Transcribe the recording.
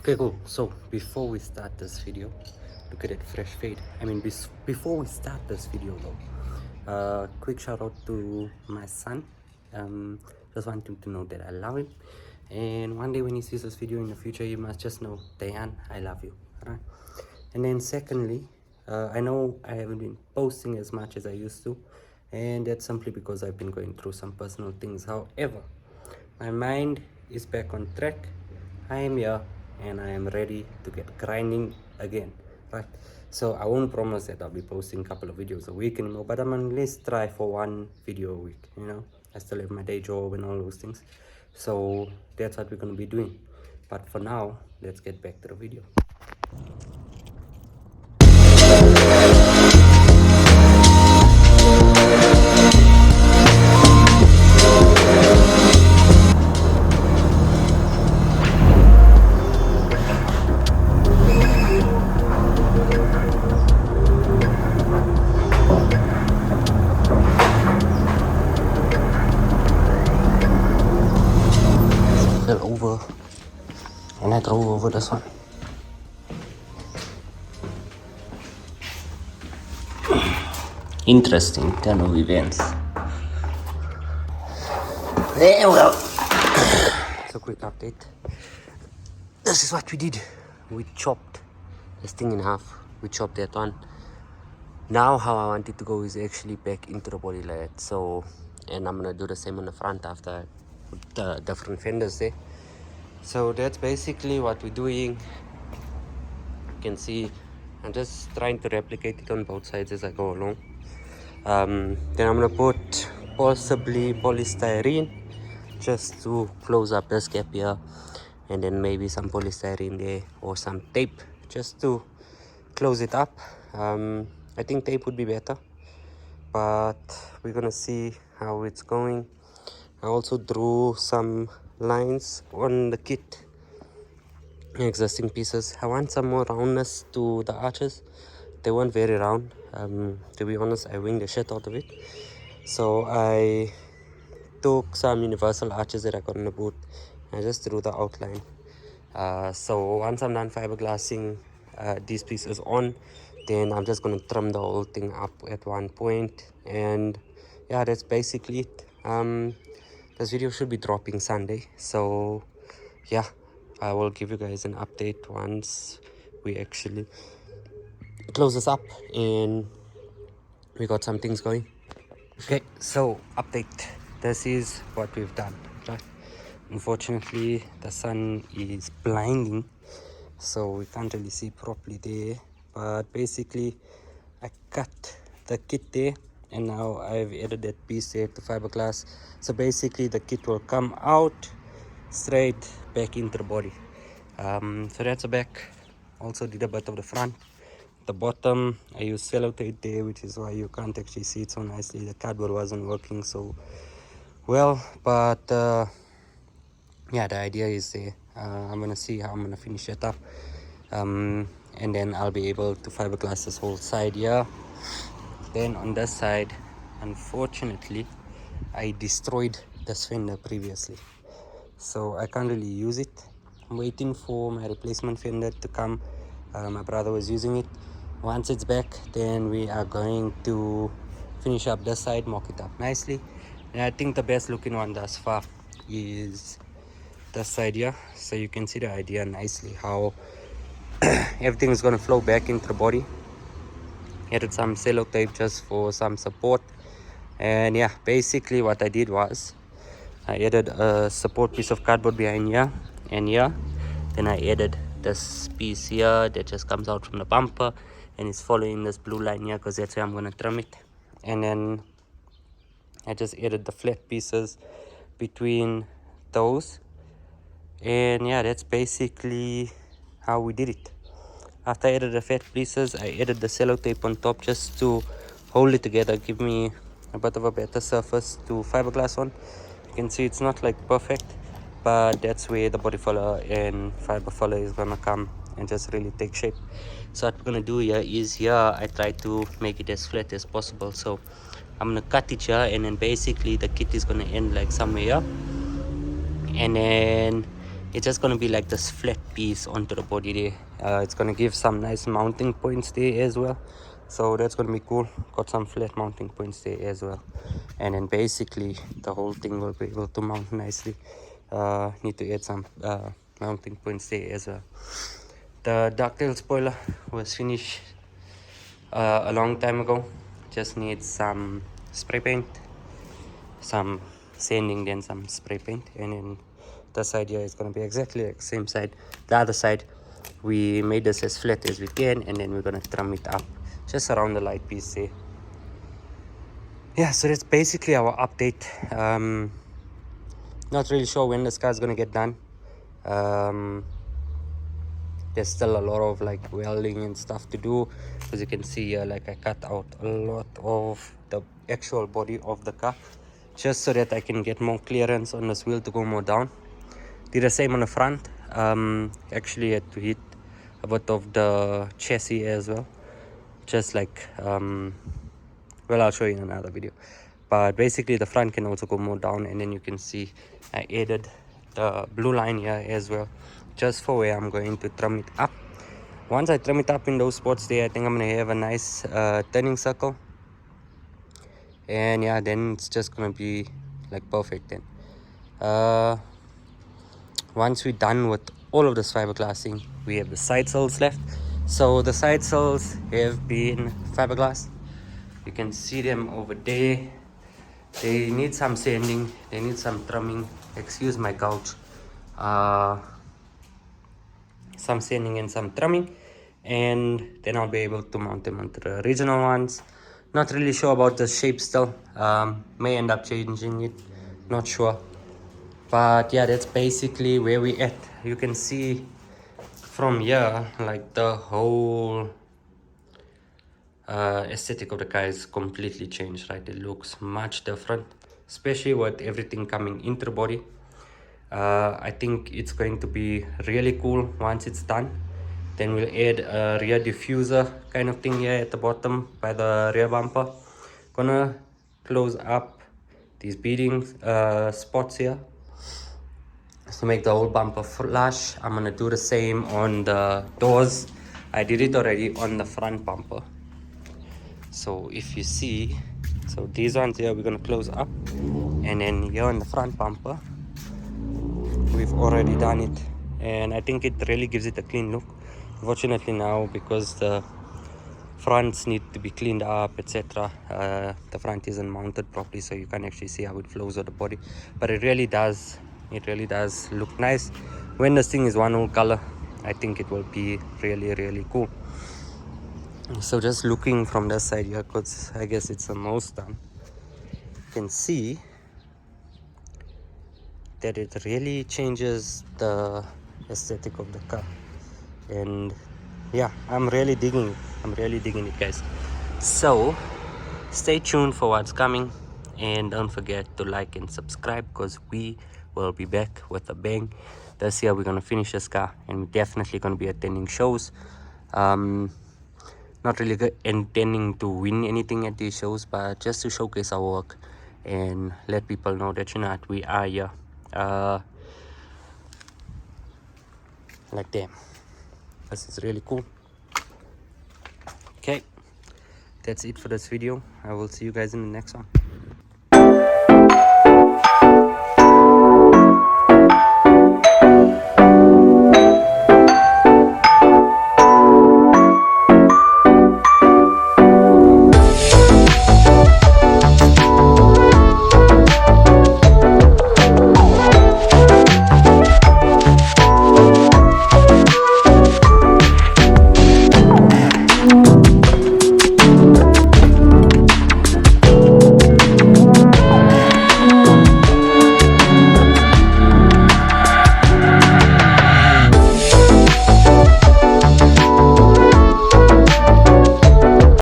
Okay, cool. So before we start this video, look at it, fresh fade. Before we start this video though, quick shout out to my son. Just want him to know that I love him, and one day when he sees this video in the future, he must just know, Dayan, I love you. Alright. And then secondly, I know I haven't been posting as much as I used to, and that's simply because I've been going through some personal things. However, my mind is back on track. I am here and I am ready to get grinding again. Right. So I won't promise that I'll be posting a couple of videos a week anymore, but I'm gonna at least try for one video a week, you know. I still have my day job and all those things. So that's what we're gonna be doing. But for now, let's get back to the video. Fell over and I drove over this one. Interesting turn of events. There we go. So quick update. This is what we did. We chopped this thing in half. We chopped that one. Now how I want it to go is actually back into the body like that. So, and I'm gonna do the same on the front after I put the different fenders there. So that's basically what we're doing. You can see I'm just trying to replicate it on both sides as I go along. Then I'm gonna put possibly polystyrene just to close up this gap here, and then maybe some polystyrene there or some tape just to close it up. I think tape would be better, but we're gonna see how it's going. I also drew some lines on the kit, existing pieces. I want some more roundness to the arches. They weren't very round. To be honest, I winged the shit out of it. So I took some universal arches that I got on the boot and I just drew the outline. So once I'm done fiberglassing these pieces on, then I'm just going to trim the whole thing up at one point. And yeah, that's basically it. This video should be dropping Sunday, so yeah, I will give you guys an update once we actually close this up and we got some things going. Okay, so update. This is what we've done, right? Unfortunately, the sun is blinding, so we can't really see properly there. But basically, I cut the kit there, and now I've added that piece there to fiberglass. So basically, the kit will come out straight back into the body. So that's the back. Also did a bit of the front. The bottom, I used sellotape there, which is why you can't actually see it so nicely. The cardboard wasn't working so well, but yeah, the idea is there. I'm gonna see how I'm gonna finish it up, and then I'll be able to fiberglass this whole side here. Then on this side, unfortunately, I destroyed this fender previously, so I can't really use it. I'm waiting for my replacement fender to come. My brother was using it. Once it's back, then we are going to finish up this side, mock it up nicely. And I think the best looking one thus far is this side here. So you can see the idea nicely how everything is going to flow back into the body. Added some cello tape just for some support. And yeah, basically what I did was I added a support piece of cardboard behind here and here. Then I added this piece here that just comes out from the bumper and it's following this blue line here because that's where I'm going to trim it. And then I just added the flat pieces between those. And yeah, that's basically how we did it. After I added the flat pieces, I added the cello tape on top just to hold it together, give me a bit of a better surface to fiberglass on. You can see it's not like perfect, but that's where the body filler and fiber filler is gonna come and just really take shape. So what we're gonna do here is here I try to make it as flat as possible. So I'm gonna cut it here, and then basically the kit is gonna end like somewhere here, and then it's just going to be like this flat piece onto the body there. It's going to give some nice mounting points there as well, so that's going to be cool. Got some flat mounting points there as well, and then basically the whole thing will be able to mount nicely. Need to add some mounting points there as well. The ducktail spoiler was finished a long time ago. Just needs some spray paint, some sanding, then some spray paint, and then the side here is going to be exactly like the same side. The other side we made this as flat as we can, and then we're going to trim it up just around the light piece there. Yeah, so that's basically our update. Not really sure when this car is going to get done. There's still a lot of like welding and stuff to do. As you can see here, like I cut out a lot of the actual body of the car just so that I can get more clearance on this wheel to go more down. Did the same on the front. Actually had to hit a bit of the chassis as well, just like well, I'll show you in another video. But basically the front can also go more down, and then you can see I added the blue line here as well, just for where I'm going to trim it up. Once I trim it up in those spots there, I think I'm gonna have a nice turning circle, and yeah, then it's just gonna be like perfect then. Once we're done with all of this fiberglassing, we have the side sills left. So the side sills have been fiberglassed. You can see them over there. They need some sanding, they need some trimming, excuse my couch. Some sanding and some trimming, and then I'll be able to mount them onto the original ones. Not really sure about the shape still. May end up changing it, not sure. But yeah, that's basically where we at. You can see from here, like the whole aesthetic of the car is completely changed, right? It looks much different, especially with everything coming into the body. I think it's going to be really cool once it's done. Then we'll add a rear diffuser kind of thing here at the bottom by the rear bumper. Gonna close up these beading spots here to make the whole bumper flush. I'm gonna do the same on the doors. I did it already on the front bumper. So if you see, so these ones here we're gonna close up, and then here on the front bumper we've already done it, and I think it really gives it a clean look. Unfortunately now, because the fronts need to be cleaned up, etc., the front isn't mounted properly, so you can't actually see how it flows with the body, but it really does look nice when this thing is one whole color. I think it will be really cool. So just looking from this side here, because I guess it's the most done, you can see that it really changes the aesthetic of the car. And yeah, I'm really digging it, guys. So stay tuned for what's coming, and don't forget to like and subscribe, because we will be back with a bang. This year we're gonna finish this car, and we're definitely gonna be attending shows. Not really intending to win anything at these shows, but just to showcase our work and let people know that, you know, we are here. Like, damn, this is really cool. Okay, that's it for this video. I will see you guys in the next one.